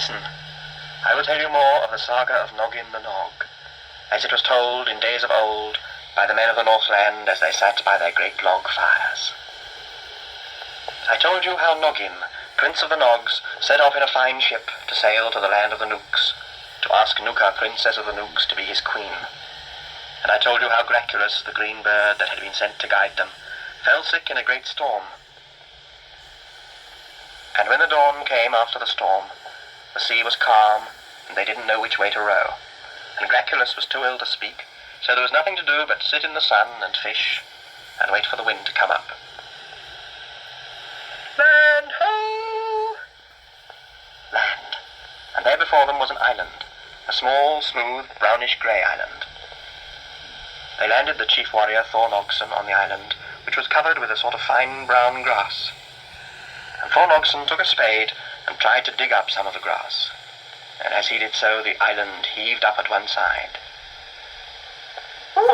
listen. I will tell you more of the saga of Noggin the Nog, as it was told in days of old by the men of the Northland as they sat by their great log fires. I told you how Noggin, Prince of the Nogs, set off in a fine ship to sail to the land of the Nooks, to ask Nuka, Princess of the Nooks, to be his queen. And I told you how Graculus, the green bird that had been sent to guide them, fell sick in a great storm. And when the dawn came after the storm, the sea was calm, and they didn't know which way to row, and Graculus was too ill to speak, so there was nothing to do but sit in the sun and fish, and wait for the wind to come up. Land ho! Land. And there before them was an island, a small, smooth, brownish-grey island. They landed the chief warrior Thorn Ogson on the island, which was covered with a sort of fine brown grass. And Thorn Ogson took a spade and tried to dig up some of the grass, and as he did so the island heaved up at one side. And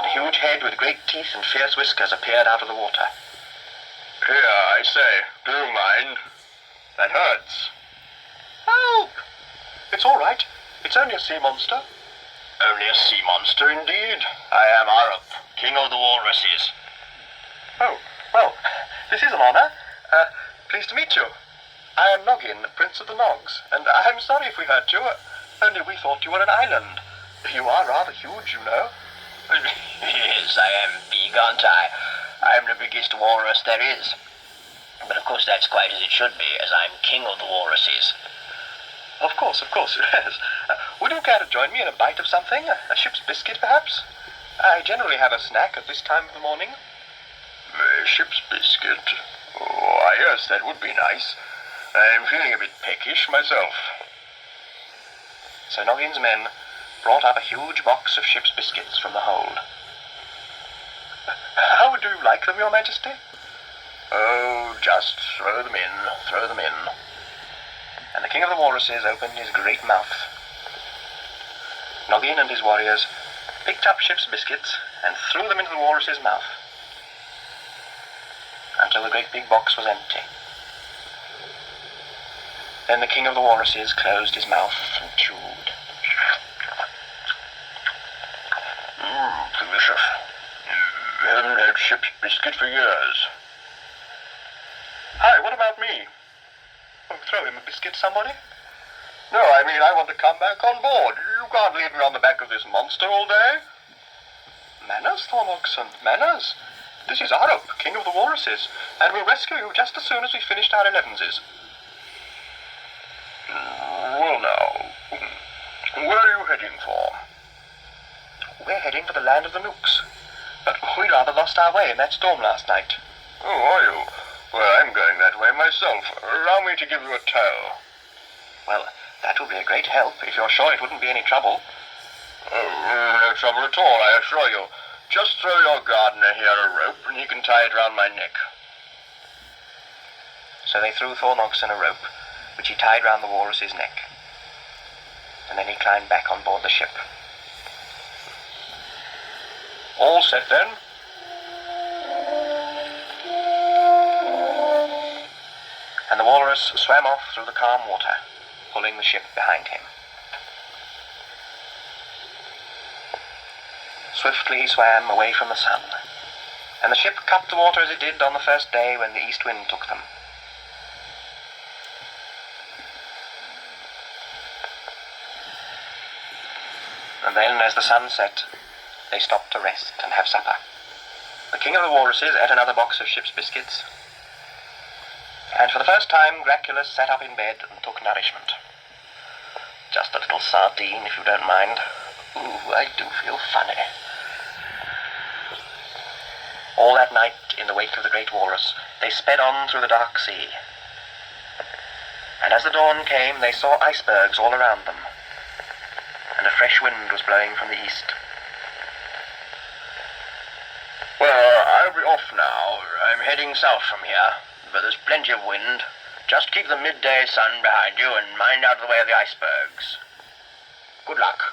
a huge head with great teeth and fierce whiskers appeared out of the water. Here, I say, do you mind? That hurts. Help! It's all right. It's only a sea monster. Only a sea monster, indeed. I am Arup, king of the walruses. Oh, well, this is an honor. Pleased to meet you. I am Noggin, Prince of the Nogs, and I'm sorry if we hurt you. Only we thought you were an island. You are rather huge, you know. Yes, I am big, aren't I? I'm the biggest walrus there is. But of course that's quite as it should be, as I'm king of the walruses. Of course, yes. Would you care to join me in a bite of something? A ship's biscuit, perhaps? I generally have a snack at this time of the morning. A ship's biscuit? Oh, yes, that would be nice. I'm feeling a bit peckish myself. So Noggin's men brought up a huge box of ship's biscuits from the hold. How would you like them, Your Majesty? Oh, just throw them in. And the king of the walruses opened his great mouth. Noggin and his warriors picked up ship's biscuits and threw them into the walrus's mouth, until the great big box was empty. Then the king of the walruses closed his mouth and chewed. Delicious. I haven't had ship's biscuit for years. Hi, what about me? Oh, throw him a biscuit, somebody. No, I mean, I want to come back on board. You can't leave me on the back of this monster all day. Manners, Thorn Ogson, manners. This is Arup, king of the walruses, and we'll rescue you just as soon as we've finished our 11s. Well, now, where are you heading for? We're heading for the land of the Nooks, but we rather lost our way in that storm last night. Oh, are you? Well, I'm going that way myself. Allow me to give you a tow. Well, that would be a great help, if you're sure it wouldn't be any trouble. Oh, no trouble at all, I assure you. Just throw your gardener here a rope, and he can tie it round my neck. So they threw Thorn Ogson a rope, which he tied round the walrus's neck. And then he climbed back on board the ship. All set, then? And the walrus swam off through the calm water, pulling the ship behind him. Swiftly he swam away from the sun, and the ship cut the water as it did on the first day when the east wind took them. And then, as the sun set, they stopped to rest and have supper. The king of the walruses ate another box of ship's biscuits, and for the first time Graculus sat up in bed and took nourishment. Just a little sardine, if you don't mind. Ooh, I do feel funny. All that night, in the wake of the great walrus, they sped on through the dark sea. And as the dawn came, they saw icebergs all around them, and a fresh wind was blowing from the east. Well, I'll be off now. I'm heading south from here, but there's plenty of wind. Just keep the midday sun behind you and mind out of the way of the icebergs. Good luck.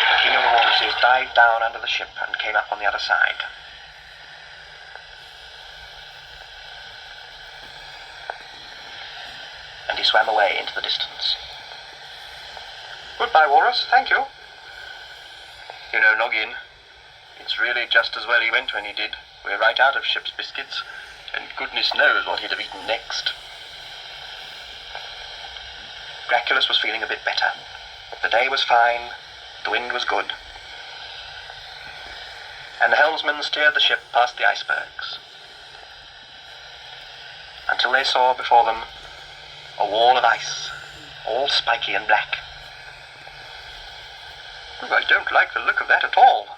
The king of the walruses dived down under the ship and came up on the other side. he swam away into the distance. Goodbye, Walrus. Thank you. You know, Noggin, it's really just as well he went when he did. We're right out of ship's biscuits, and goodness knows what he'd have eaten next. Graculus was feeling a bit better. The day was fine, the wind was good, and the helmsman steered the ship past the icebergs, until they saw before them a wall of ice, all spiky and black. Oh, I don't like the look of that at all.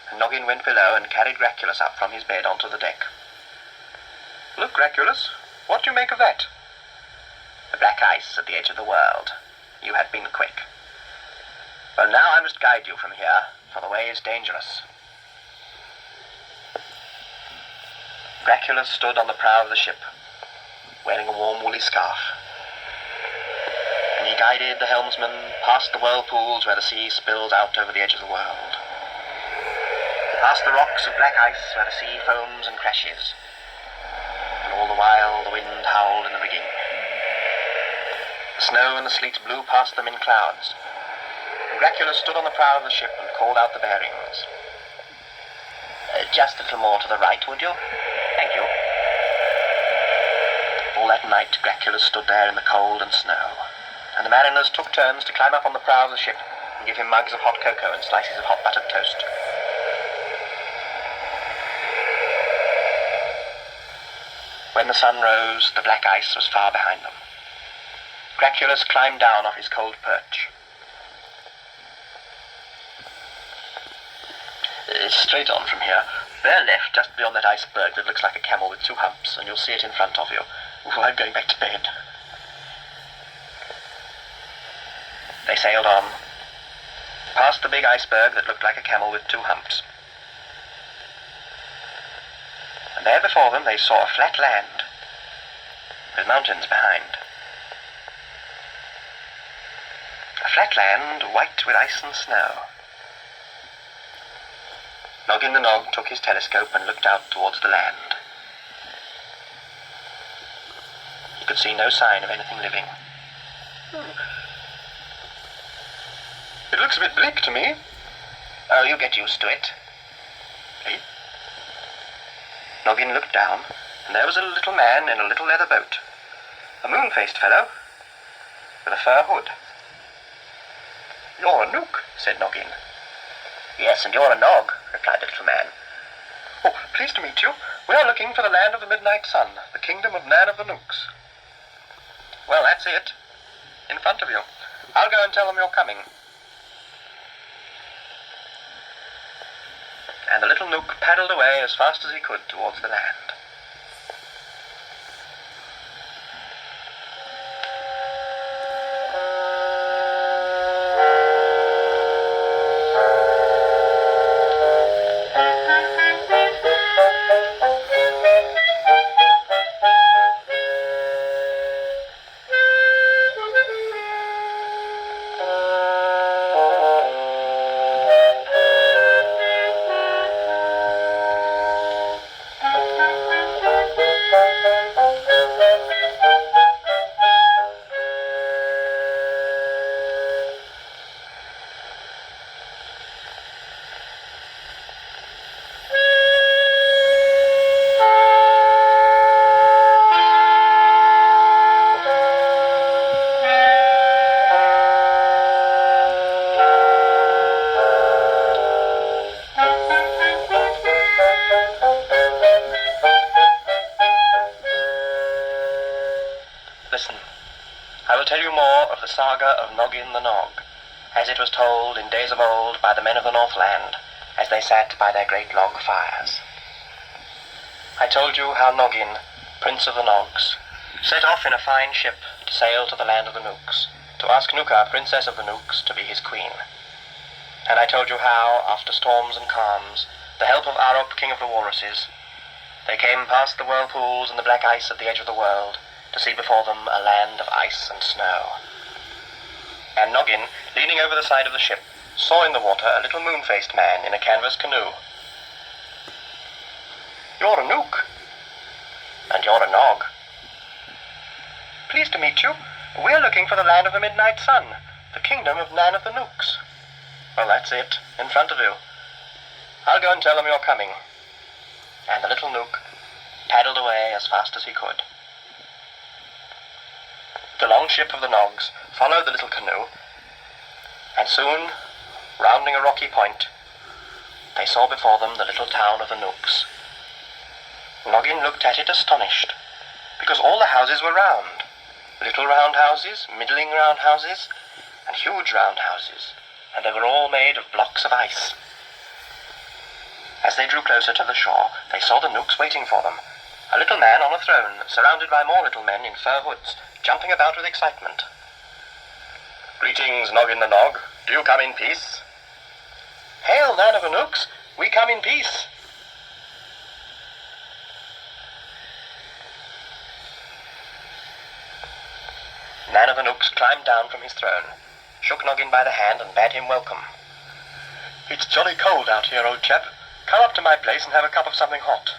And Noggin went below and carried Graculus up from his bed onto the deck. Look, Graculus, what do you make of that? The black ice at the edge of the world. You had been quick. Well, now I must guide you from here, for the way is dangerous. Graculus stood on the prow of the ship, wearing a warm woolly scarf, and he guided the helmsman past the whirlpools where the sea spills out over the edge of the world, past the rocks of black ice where the sea foams and crashes, and all the while the wind howled in the rigging. The snow and the sleet blew past them in clouds, and Graculus stood on the prow of the ship and called out the bearings. Just a little more to the right, would you? Thank you. All that night Graculus stood there in the cold and snow, and the mariners took turns to climb up on the prow of the ship and give him mugs of hot cocoa and slices of hot buttered toast. When the sun rose, the black ice was far behind them. Graculus climbed down off his cold perch. Straight on from here. Bear left, just beyond that iceberg that looks like a camel with two humps, and you'll see it in front of you. Oh, I'm going back to bed. They sailed on, past the big iceberg that looked like a camel with two humps. And there before them they saw a flat land, with mountains behind. A flat land white with ice and snow. Noggin the Nog took his telescope and looked out towards the land. He could see no sign of anything living. It looks a bit bleak to me. Oh, you get used to it. Eh? Noggin looked down, and there was a little man in a little leather boat. A moon-faced fellow, with a fur hood. You're a Nook, said Noggin. Yes, and you're a Nog, replied the little man. Oh, pleased to meet you. We are looking for the land of the midnight sun, the kingdom of Nan of the Nooks. Well, that's it. In front of you. I'll go and tell them you're coming. And the little Nook paddled away as fast as he could towards the land. Listen, I will tell you more of the saga of Noggin the Nog, as it was told in days of old by the men of the Northland, as they sat by their great log fires. I told you how Noggin, Prince of the Nogs, set off in a fine ship to sail to the land of the Nooks, to ask Nuka, Princess of the Nooks, to be his queen. And I told you how, after storms and calms, the help of Arup, King of the Walruses, they came past the whirlpools and the black ice at the edge of the world, to see before them a land of ice and snow. And Noggin, leaning over the side of the ship, saw in the water a little moon-faced man in a canvas canoe. You're a Nook, and you're a Nog. Pleased to meet you. We're looking for the land of the Midnight Sun, the kingdom of Nan of the Nooks. Well, that's it, in front of you. I'll go and tell them you're coming. And the little Nook paddled away as fast as he could. The long ship of the Nogs followed the little canoe, and soon, rounding a rocky point, they saw before them the little town of the Nooks. Noggin looked at it astonished, because all the houses were round. Little round houses, middling round houses, and huge round houses, and they were all made of blocks of ice. As they drew closer to the shore, they saw the Nooks waiting for them. A little man on a throne, surrounded by more little men in fur hoods, jumping about with excitement. Greetings, Noggin the Nog. Do you come in peace? Hail, Nan of the Nooks. We come in peace. Nan of the Nooks climbed down from his throne, shook Noggin by the hand and bade him welcome. It's jolly cold out here, old chap. Come up to my place and have a cup of something hot.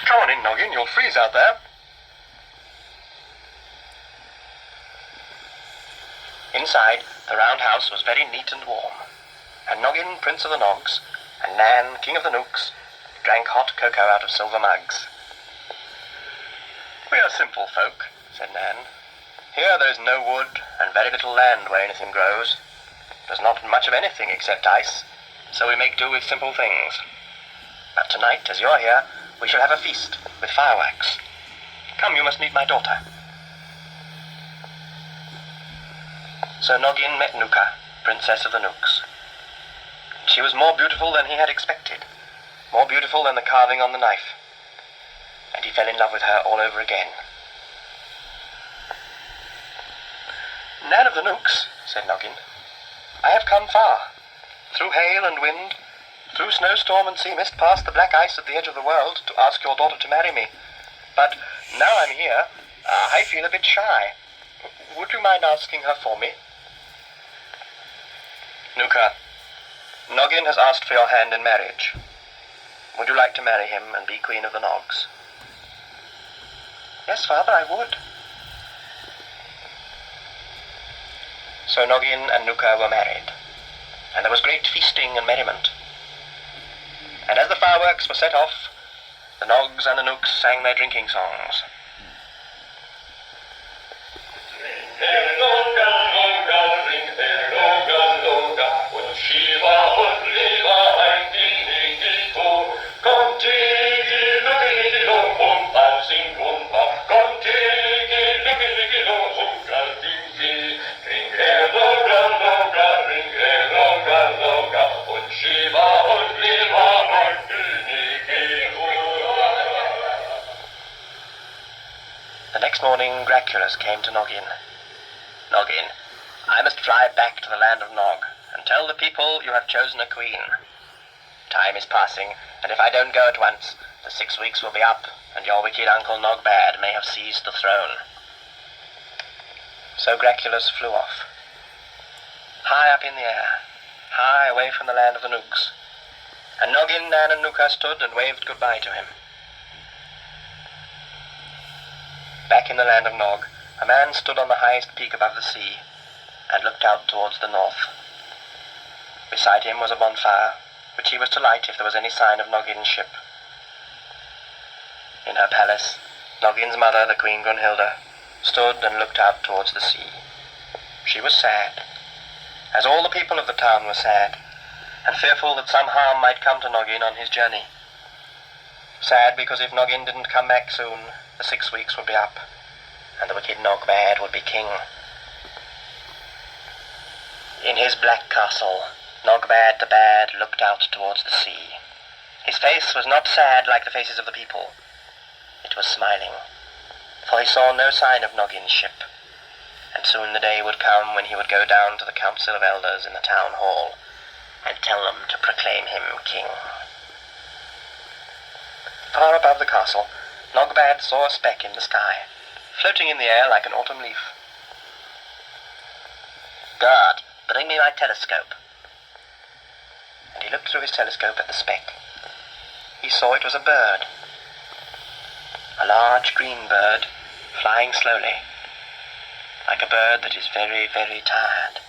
Come on in, Noggin. You'll freeze out there. Inside, the round house was very neat and warm, and Noggin, Prince of the Nogs, and Nan, King of the Nooks, drank hot cocoa out of silver mugs. We are simple folk, said Nan. Here there is no wood and very little land where anything grows. There's not much of anything except ice, so we make do with simple things. But tonight, as you're here, we shall have a feast with fireworks. Come, you must meet my daughter. So Noggin met Nuka, Princess of the Nooks. She was more beautiful than he had expected, more beautiful than the carving on the knife, and he fell in love with her all over again. Nan of the Nooks, said Noggin, I have come far, through hail and wind, through snowstorm and sea mist, past the black ice at the edge of the world, to ask your daughter to marry me. But now I'm here, I feel a bit shy. Would you mind asking her for me? Nuka, Noggin has asked for your hand in marriage. Would you like to marry him and be Queen of the Nogs? Yes, Father, I would. So Noggin and Nuka were married, and there was great feasting and merriment. And as the fireworks were set off, the Nogs and the Nooks sang their drinking songs. The next morning, Graculus came to Noggin. Noggin, I must fly back to the land of Nog and tell the people you have chosen a queen. Time is passing, and if I don't go at once, the 6 weeks will be up, and your wicked Uncle Nogbad may have seized the throne. So Graculus flew off, high up in the air, high away from the land of the Nooks, and Noggin, Nan, and Nuka stood and waved goodbye to him. Back in the land of Nog, a man stood on the highest peak above the sea, and looked out towards the north. Beside him was a bonfire, which he was to light if there was any sign of Noggin's ship. In her palace, Noggin's mother, the Queen Brunhilda, stood and looked out towards the sea. She was sad, as all the people of the town were sad, and fearful that some harm might come to Noggin on his journey. Sad because if Noggin didn't come back soon, the 6 weeks would be up, and the wicked Nogbad would be king. In his black castle, Nogbad the Bad looked out towards the sea. His face was not sad like the faces of the people. It was smiling, for he saw no sign of Noggin's ship, and soon the day would come when he would go down to the council of elders in the town hall and tell them to proclaim him king. Far above the castle, Nogbad saw a speck in the sky, floating in the air like an autumn leaf. Guard, bring me my telescope. And he looked through his telescope at the speck. he saw it was a bird. A large green bird, flying slowly, like a bird that is very, very tired.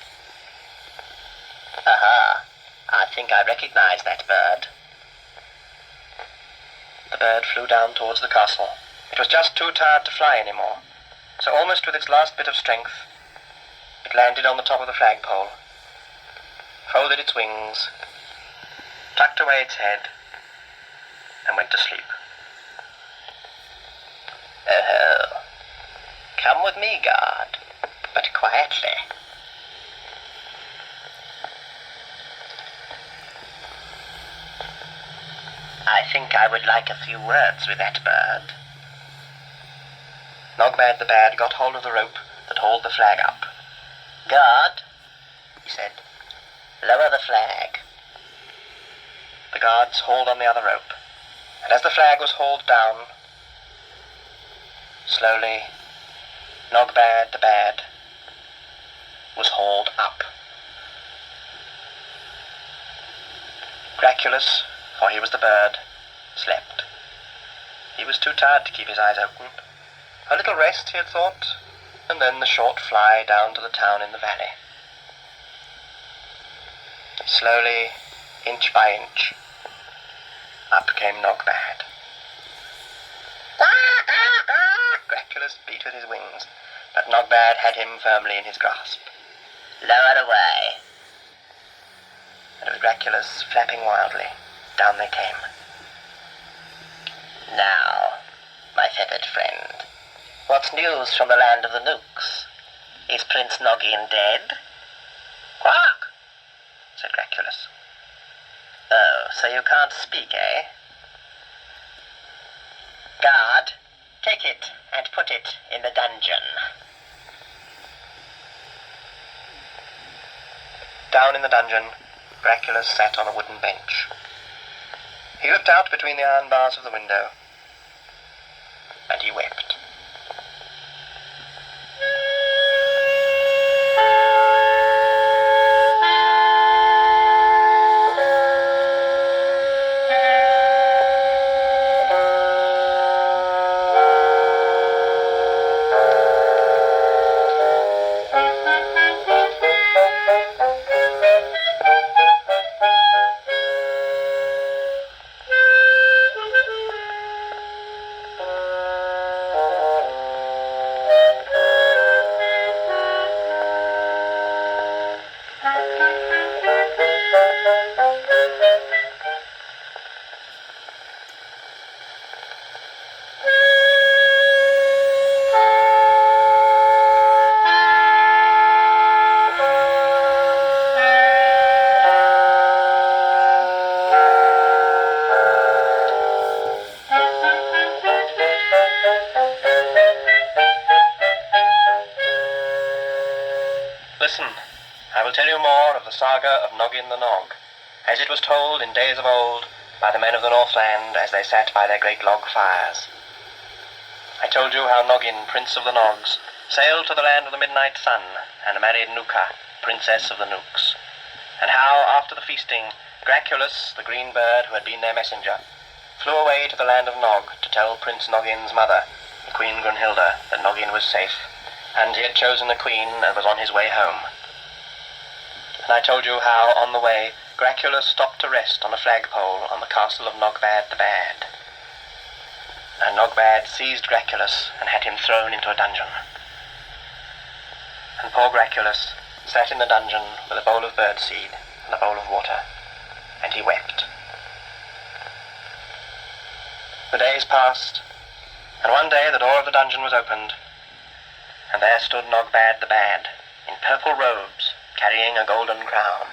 Aha! I think I recognize that bird. The bird flew down towards the castle. It was just too tired to fly anymore, so almost with its last bit of strength, it landed on the top of the flagpole, folded its wings, tucked away its head, and went to sleep. Oh, come with me, guard, but quietly. I think I would like a few words with that bird. Nogbad the Bad got hold of the rope that hauled the flag up. Guard, he said, lower the flag. The guards hauled on the other rope, and as the flag was hauled down, slowly, Nogbad the Bad was hauled up. Graculus, for he was the bird, slept. He was too tired to keep his eyes open. A little rest, he had thought, and then the short fly down to the town in the valley. Slowly, inch by inch, up came Nogbad. Graculus beat with his wings, but Nogbad had him firmly in his grasp. Lower away. And with Graculus flapping wildly, down they came. Now, my feathered friend, what's news from the land of the Nooks? Is Prince Noggin dead? Quack! Said Graculus. Oh, so you can't speak, eh? Guard, take it and put it in the dungeon. Down in the dungeon, Graculus sat on a wooden bench. He looked out between the iron bars of the window, and he wept. Listen, I will tell you more of the saga of Noggin the Nog, as it was told in days of old by the men of the Northland as they sat by their great log fires. I told you how Noggin, Prince of the Nogs, sailed to the land of the midnight sun and married Nuka, Princess of the Nooks, and how, after the feasting, Graculus, the green bird who had been their messenger, flew away to the land of Nog to tell Prince Noggin's mother, Queen Grunhilda, that Noggin was safe, and he had chosen a queen and was on his way home. And I told you how, on the way, Graculus stopped to rest on a flagpole on the castle of Nogbad the Bad. And Nogbad seized Graculus and had him thrown into a dungeon. And poor Graculus sat in the dungeon with a bowl of birdseed and a bowl of water, and he wept. The days passed, and one day the door of the dungeon was opened, and there stood Nogbad the Bad, in purple robes, carrying a golden crown.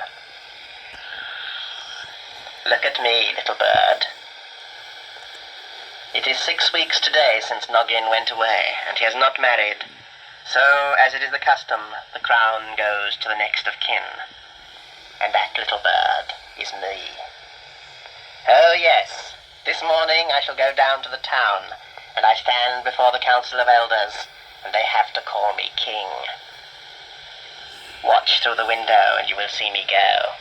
Look at me, little bird. It is 6 weeks today since Noggin went away, and he has not married. So, as it is the custom, the crown goes to the next of kin. And that little bird is me. Oh yes, this morning I shall go down to the town, and I stand before the council of elders, and they have to call me king. Watch through the window and you will see me go.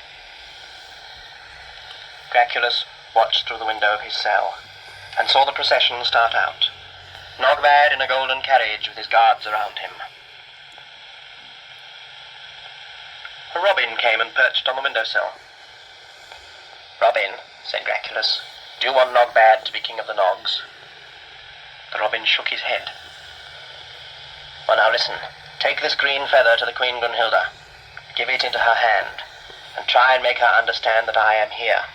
Graculus watched through the window of his cell, and saw the procession start out. Nogbad in a golden carriage with his guards around him. A robin came and perched on the windowsill. "Robin," said Graculus, "do you want Nogbad to be king of the Nogs?" The robin shook his head. "Well, now listen. Take this green feather to the Queen Brunhilda. Give it into her hand, and try and make her understand that I am here."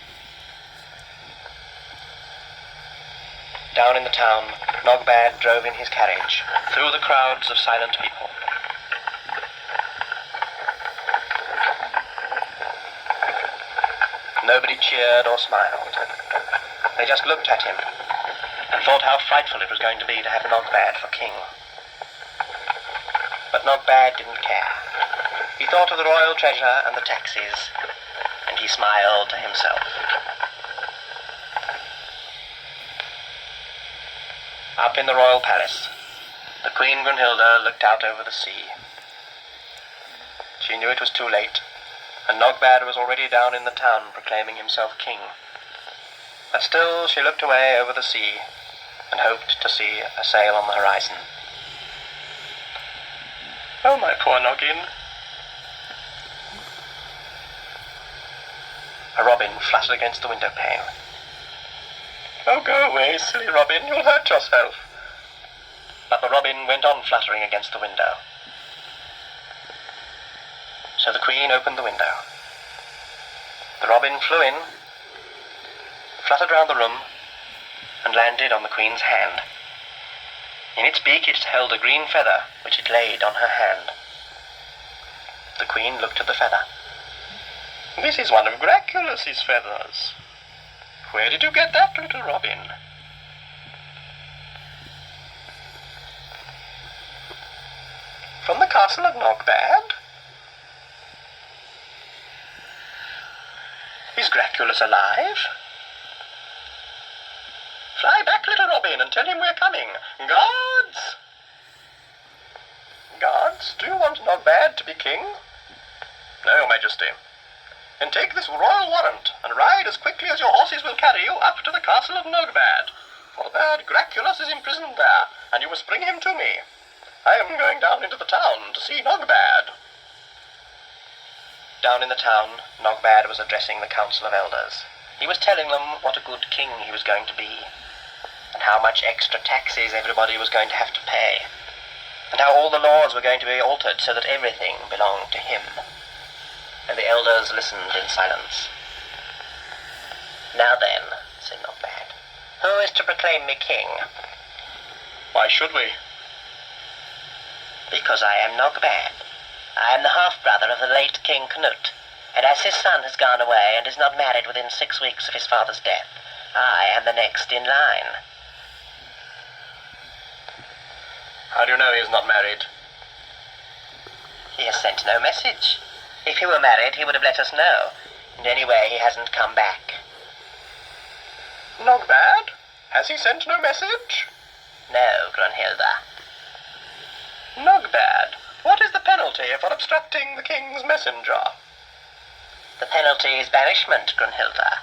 Down in the town, Nogbad drove in his carriage, through the crowds of silent people. Nobody cheered or smiled. They just looked at him, and thought how frightful it was going to be to have Nogbad for king. But Nogbad didn't care. He thought of the royal treasure and the taxes, and he smiled to himself. Up in the royal palace, the Queen Brunhilda looked out over the sea. She knew it was too late, and Nogbad was already down in the town proclaiming himself king. But still she looked away over the sea and hoped to see a sail on the horizon. "Oh, my poor Noggin." A robin fluttered against the window pane. "Oh, go away, silly robin, you'll hurt yourself." But the robin went on fluttering against the window. So the Queen opened the window. The robin flew in, fluttered round the room, and landed on the Queen's hand. In its beak it held a green feather, which it laid on her hand. The Queen looked at the feather. "This is one of Graculus's feathers. Where did you get that, little robin?" "From the castle of Nogbad." "Is Graculus alive?" "Fly back, little robin, and tell him we're coming. Guards!" "Guards, do you want Nogbad to be king?" "No, Your Majesty." "Then take this royal warrant, and ride as quickly as your horses will carry you up to the castle of Nogbad. For the bird Graculus is imprisoned there, and you must bring him to me. I am going down into the town to see Nogbad." Down in the town, Nogbad was addressing the Council of Elders. He was telling them what a good king he was going to be, and how much extra taxes everybody was going to have to pay, and how all the laws were going to be altered so that everything belonged to him. And the elders listened in silence. "Now then," said Nogbad, "who is to proclaim me king?" "Why should we?" "Because I am Nogbad. I am the half-brother of the late King Canute, and as his son has gone away and is not married within 6 weeks of his father's death, I am the next in line." "How do you know he is not married?" "He has sent no message. If he were married, he would have let us know. And anyway, he hasn't come back." "Nogbad? Has he sent no message?" "No, Grunhilda." "Nogbad, what is the penalty for obstructing the king's messenger?" "The penalty is banishment, Grunhilda.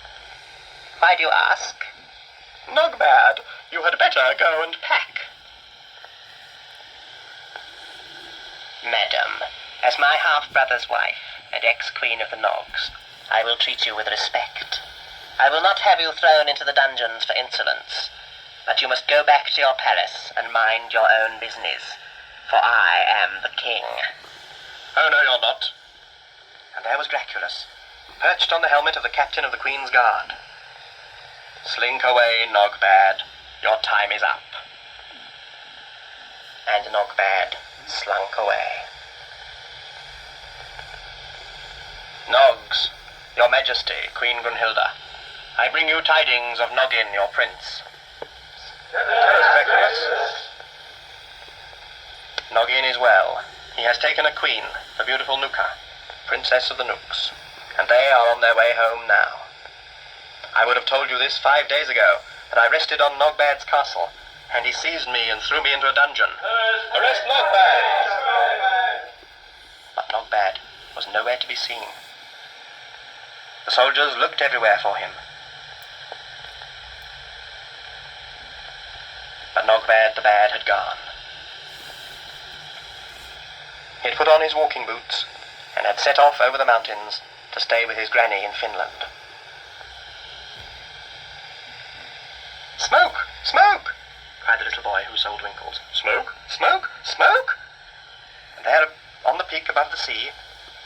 Why do you ask?" "Nogbad, you had better go and pack." "Madam, as my half-brother's wife and ex-queen of the Nogs, I will treat you with respect. I will not have you thrown into the dungeons for insolence, but you must go back to your palace and mind your own business, for I am the king." "Oh, no, you're not." And there was Graculus, perched on the helmet of the captain of the Queen's Guard. "Slink away, Nogbad. Your time is up." And Nogbad slunk away. "Nogs, your Majesty, Queen Brunhilda, I bring you tidings of Noggin, your prince." "Tell us, Graculus." "Noggin is well. He has taken a queen, the beautiful Nuka, princess of the Nooks, and they are on their way home now. I would have told you this 5 days ago, but I rested on Nogbad's castle, and he seized me and threw me into a dungeon. Arrest Nogbad!" But Nogbad was nowhere to be seen. The soldiers looked everywhere for him, but Nogbad the Bad had gone. He had put on his walking boots and had set off over the mountains to stay with his granny in Finland. "Smoke! Smoke!" cried the little boy who sold winkles. "Smoke! Smoke! Smoke!" And there, on the peak above the sea,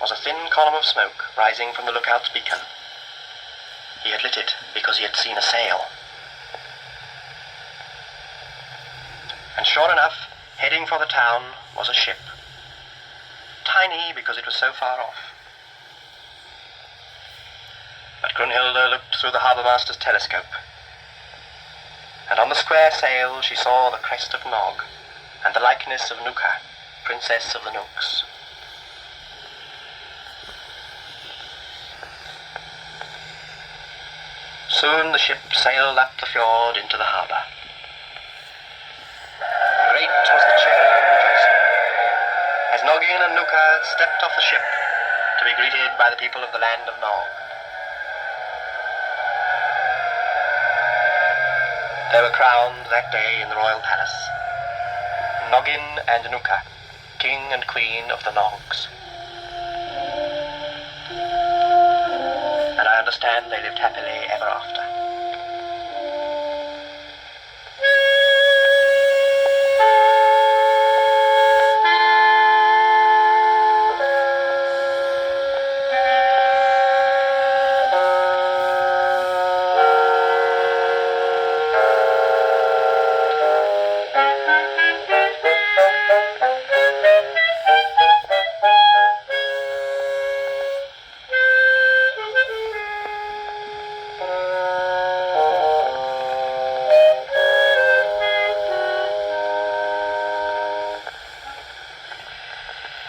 was a thin column of smoke rising from the lookout's beacon. He had lit it because he had seen a sail. And sure enough, heading for the town was a ship. Tiny because it was so far off. But Grunhilde looked through the harbour master's telescope, and on the square sail she saw the crest of Nog, and the likeness of Nuka, Princess of the Nooks. Soon the ship sailed up the fjord into the harbour. Great was the cheering and rejoicing, as Noggin and Nuka stepped off the ship to be greeted by the people of the land of Nog. They were crowned that day in the royal palace, Noggin and Nuka, king and queen of the Nogs. And I understand they lived happily ever after.